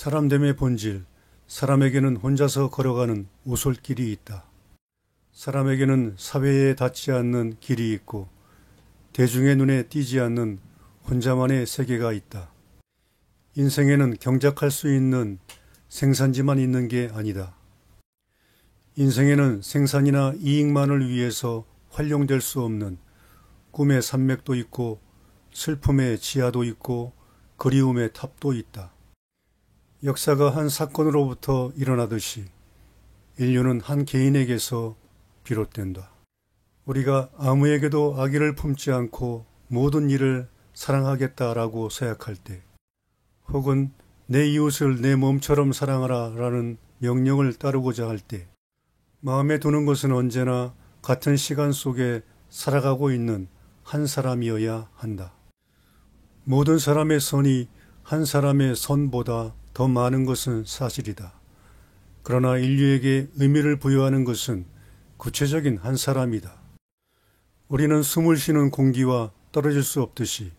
사람됨의 본질, 사람에게는 혼자서 걸어가는 오솔길이 있다. 사람에게는 사회에 닿지 않는 길이 있고 대중의 눈에 띄지 않는 혼자만의 세계가 있다. 인생에는 경작할 수 있는 생산지만 있는 게 아니다. 인생에는 생산이나 이익만을 위해서 활용될 수 없는 꿈의 산맥도 있고 슬픔의 지하도 있고 그리움의 탑도 있다. 역사가 한 사건으로부터 일어나듯이 인류는 한 개인에게서 비롯된다. 우리가 아무에게도 악의를 품지 않고 모든 일을 사랑하겠다라고 생각할 때, 혹은 내 이웃을 내 몸처럼 사랑하라 라는 명령을 따르고자 할 때, 마음에 드는 것은 언제나 같은 시간 속에 살아가고 있는 한 사람이어야 한다. 모든 사람의 선이 한 사람의 선보다 더 많은 것은 사실이다. 그러나 인류에게 의미를 부여하는 것은 구체적인 한 사람이다. 우리는 숨을 쉬는 공기와 떨어질 수 없듯이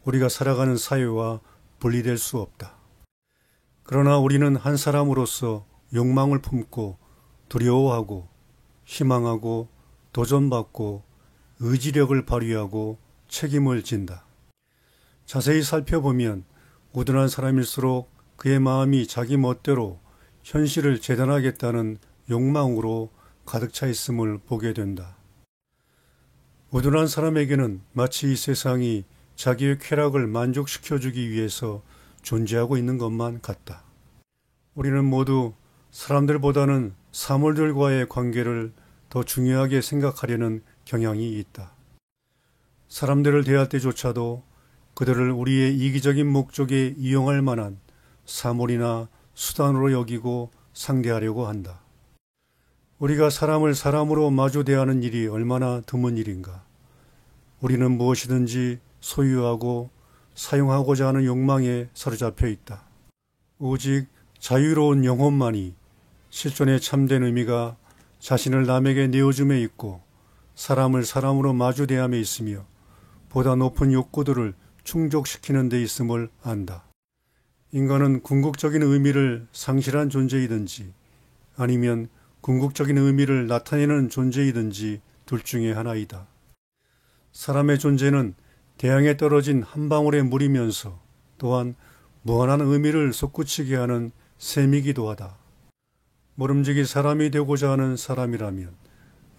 우리가 살아가는 사회와 분리될 수 없다. 그러나 우리는 한 사람으로서 욕망을 품고 두려워하고 희망하고 도전받고 의지력을 발휘하고 책임을 진다. 자세히 살펴보면 우둔한 사람일수록 그의 마음이 자기 멋대로 현실을 재단하겠다는 욕망으로 가득 차 있음을 보게 된다. 우둔한 사람에게는 마치 이 세상이 자기의 쾌락을 만족시켜주기 위해서 존재하고 있는 것만 같다. 우리는 모두 사람들보다는 사물들과의 관계를 더 중요하게 생각하려는 경향이 있다. 사람들을 대할 때조차도 그들을 우리의 이기적인 목적에 이용할 만한 사물이나 수단으로 여기고 상대하려고 한다. 우리가 사람을 사람으로 마주 대하는 일이 얼마나 드문 일인가. 우리는 무엇이든지 소유하고 사용하고자 하는 욕망에 사로잡혀 있다. 오직 자유로운 영혼만이 실존의 참된 의미가 자신을 남에게 내어줌에 있고 사람을 사람으로 마주 대함에 있으며 보다 높은 욕구들을 충족시키는 데 있음을 안다. 인간은 궁극적인 의미를 상실한 존재이든지 아니면 궁극적인 의미를 나타내는 존재이든지 둘 중에 하나이다. 사람의 존재는 대양에 떨어진 한 방울의 물이면서 또한 무한한 의미를 솟구치게 하는 셈이기도 하다. 모름지기 사람이 되고자 하는 사람이라면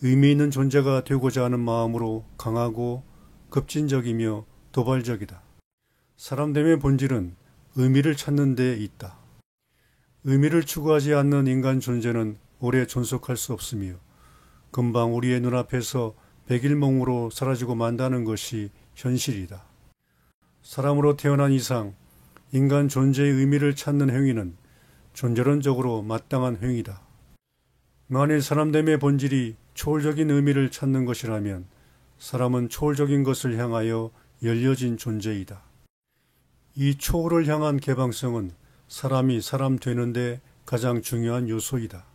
의미 있는 존재가 되고자 하는 마음으로 강하고 급진적이며 도발적이다. 사람됨의 본질은 의미를 찾는 데 있다. 의미를 추구하지 않는 인간 존재는 오래 존속할 수 없으며 금방 우리의 눈앞에서 백일몽으로 사라지고 만다는 것이 현실이다. 사람으로 태어난 이상 인간 존재의 의미를 찾는 행위는 존재론적으로 마땅한 행위다. 만일 사람됨의 본질이 초월적인 의미를 찾는 것이라면 사람은 초월적인 것을 향하여 열려진 존재이다. 이 초월을 향한 개방성은 사람이 사람 되는데 가장 중요한 요소이다.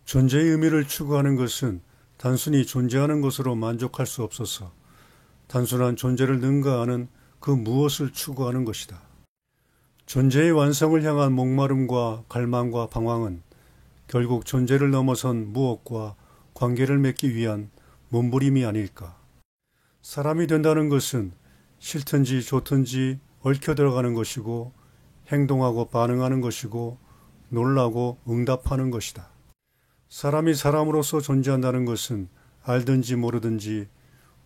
존재의 의미를 추구하는 것은 단순히 존재하는 것으로 만족할 수 없어서 단순한 존재를 능가하는 그 무엇을 추구하는 것이다. 존재의 완성을 향한 목마름과 갈망과 방황은 결국 존재를 넘어선 무엇과 관계를 맺기 위한 몸부림이 아닐까. 사람이 된다는 것은 싫든지 좋든지 얽혀 들어가는 것이고 행동하고 반응하는 것이고 놀라고 응답하는 것이다. 사람이 사람으로서 존재한다는 것은 알든지 모르든지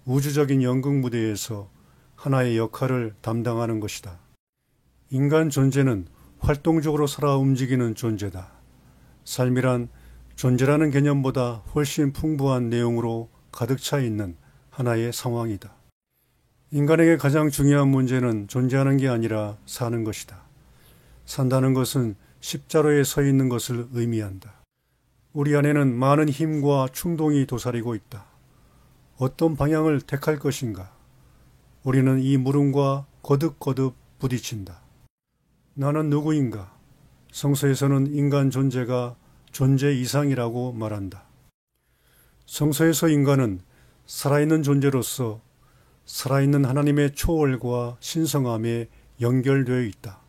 우주적인 연극 무대에서 하나의 역할을 담당하는 것이다. 인간 존재는 활동적으로 살아 움직이는 존재다. 삶이란 존재라는 개념보다 훨씬 풍부한 내용으로 가득 차 있는 하나의 상황이다. 인간에게 가장 중요한 문제는 존재하는 게 아니라 사는 것이다. 산다는 것은 십자로에 서 있는 것을 의미한다. 우리 안에는 많은 힘과 충동이 도사리고 있다. 어떤 방향을 택할 것인가? 우리는 이 물음과 거듭거듭 부딪힌다. 나는 누구인가? 성서에서는 인간 존재가 존재 이상이라고 말한다. 성서에서 인간은 살아있는 존재로서 살아있는 하나님의 초월과 신성함에 연결되어 있다.